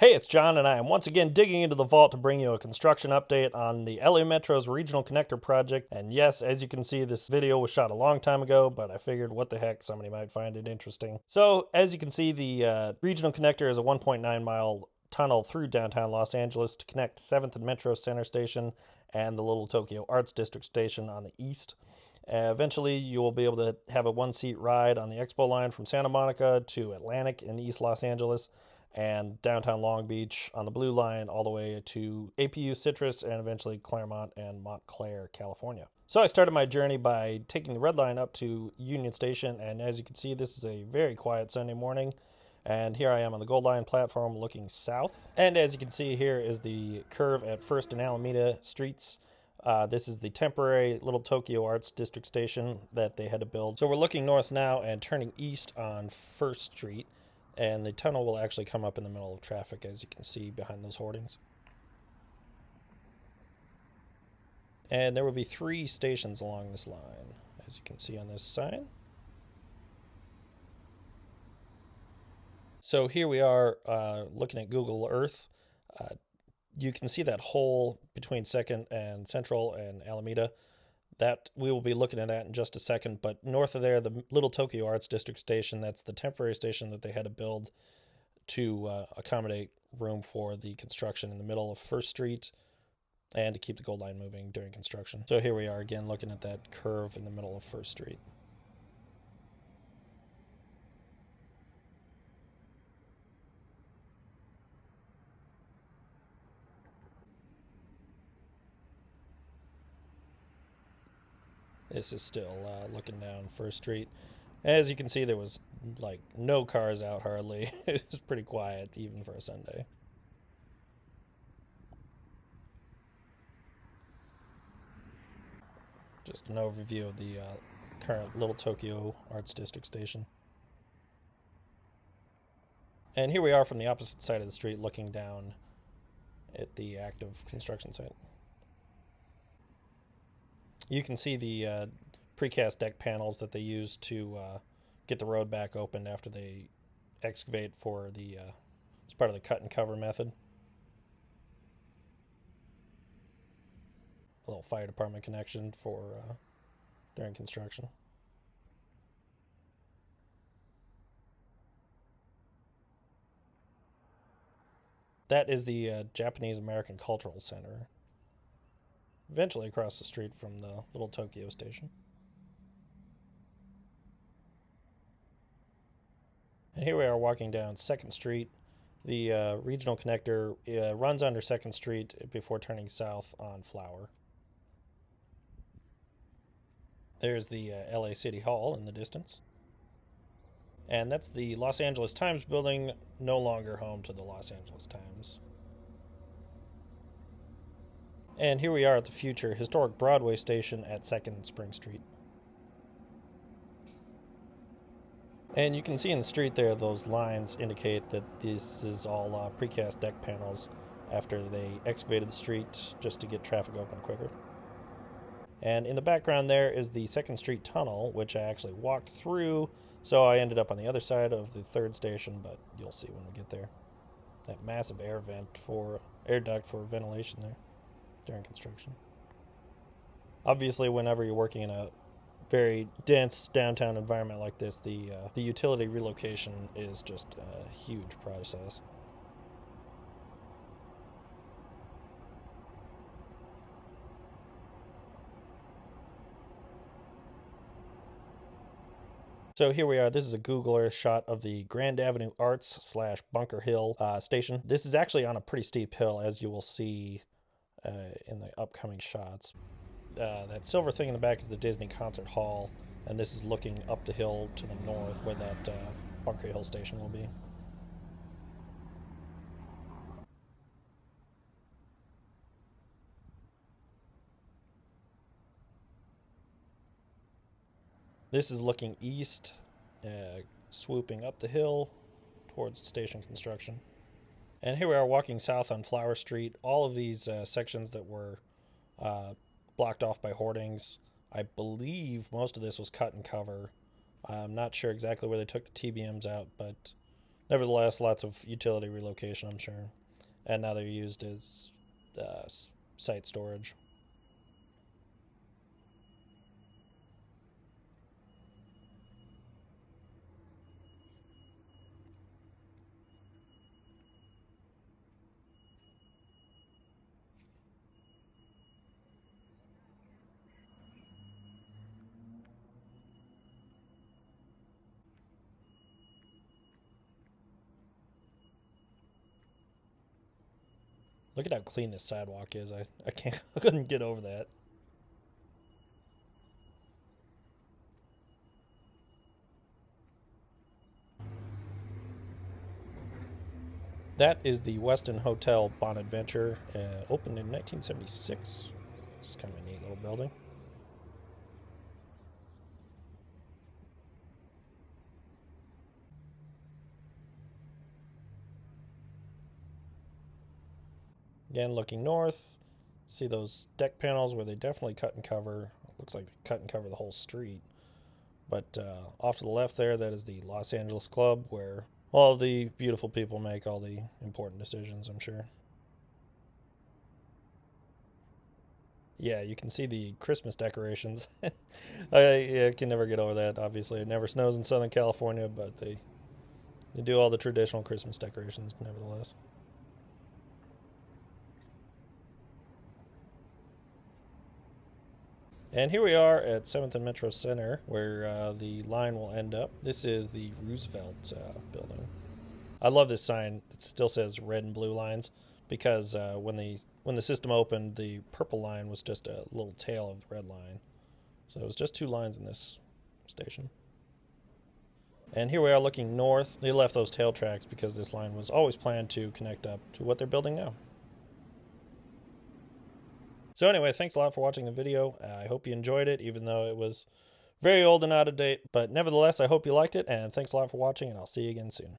Hey, it's John, and I am once again digging into the vault to bring you a construction update on the LA Metro's Regional Connector project. And yes, as you can see, this video was shot a long time ago, but I figured what the heck, somebody might find it interesting. So, as you can see, the Regional Connector is a 1.9-mile tunnel through downtown Los Angeles to connect 7th and Metro Center Station and the Little Tokyo Arts District Station on the east. Eventually, you will be able to have a one-seat ride on the Expo line from Santa Monica to Atlantic in East Los Angeles, and downtown Long Beach on the Blue Line all the way to APU Citrus and eventually Claremont and Montclair, California. So I started my journey by taking the red line up to Union Station, and as you can see, this is a very quiet Sunday morning. And here I am on the Gold Line platform looking south. And as you can see, here is the curve at First and Alameda Streets. This is the temporary Little Tokyo Arts District station that they had to build. So we're looking north now and turning east on First Street. And the tunnel will actually come up in the middle of traffic, as you can see behind those hoardings. And there will be 3 stations along this line, as you can see on this sign. So here we are looking at Google Earth. You can see that hole between 2nd and Central and Alameda. That we will be looking at that in just a second. But north of there, the Little Tokyo Arts District station, that's the temporary station that they had to build to accommodate room for the construction in the middle of First Street and to keep the Gold Line moving during construction. So here we are again looking at that curve in the middle of First Street. This is still looking down First Street. As you can see, there was like no cars out hardly. It was pretty quiet even for a Sunday. Just an overview of the current Little Tokyo Arts District station. And here we are from the opposite side of the street looking down at the active construction site. You can see the precast deck panels that they use to get the road back open after they excavate for the as part of the cut and cover method. A little fire department connection for during construction. That is the Japanese American Cultural Center, eventually across the street from the Little Tokyo station. And here we are walking down 2nd Street. The regional connector runs under 2nd Street before turning south on Flower. There's the LA City Hall in the distance. And that's the Los Angeles Times building, no longer home to the Los Angeles Times. And here we are at the future historic Broadway station at 2nd and Spring Street. And you can see in the street there, those lines indicate that this is all precast deck panels after they excavated the street just to get traffic open quicker. And in the background there is the 2nd Street tunnel, which I actually walked through, so I ended up on the other side of the 3rd station, but you'll see when we get there. That massive air duct for ventilation there during construction. Obviously, whenever you're working in a very dense downtown environment like this, the utility relocation is just a huge process. So here we are. This is a Google Earth shot of the Grand Avenue Arts / Bunker Hill station. This is actually on a pretty steep hill, as you will see in the upcoming shots. That silver thing in the back is the Disney Concert Hall, and this is looking up the hill to the north where that Bunker Hill station will be. This is looking east, swooping up the hill towards the station construction. And here we are walking south on Flower Street. All of these sections that were blocked off by hoardings, I believe most of this was cut and cover. I'm not sure exactly where they took the TBMs out, but Nevertheless, lots of utility relocation, I'm sure. And now they're used as site storage. Look at how clean this sidewalk is. I can't I couldn't get over that. That is the Westin Hotel Bonadventure, opened in 1976. It's kind of a neat little building. Again, looking north, see those deck panels where they definitely cut and cover. Looks like they cut and cover the whole street. But off to the left there, that is the Los Angeles Club, where all the beautiful people make all the important decisions, I'm sure. Yeah, you can see the Christmas decorations. I can never get over that. Obviously, it never snows in Southern California, but they do all the traditional Christmas decorations, nevertheless. And here we are at 7th and Metro Center, where the line will end up. This is the Roosevelt building. I love this sign. It still says red and blue lines because when the system opened, the purple line was just a little tail of the red line. So it was just two lines in this station. And here we are looking north. They left those tail tracks because this line was always planned to connect up to what they're building now. So anyway, thanks a lot for watching the video. I hope you enjoyed it, even though it was very old and out of date. But nevertheless, I hope you liked it, and thanks a lot for watching, and I'll see you again soon.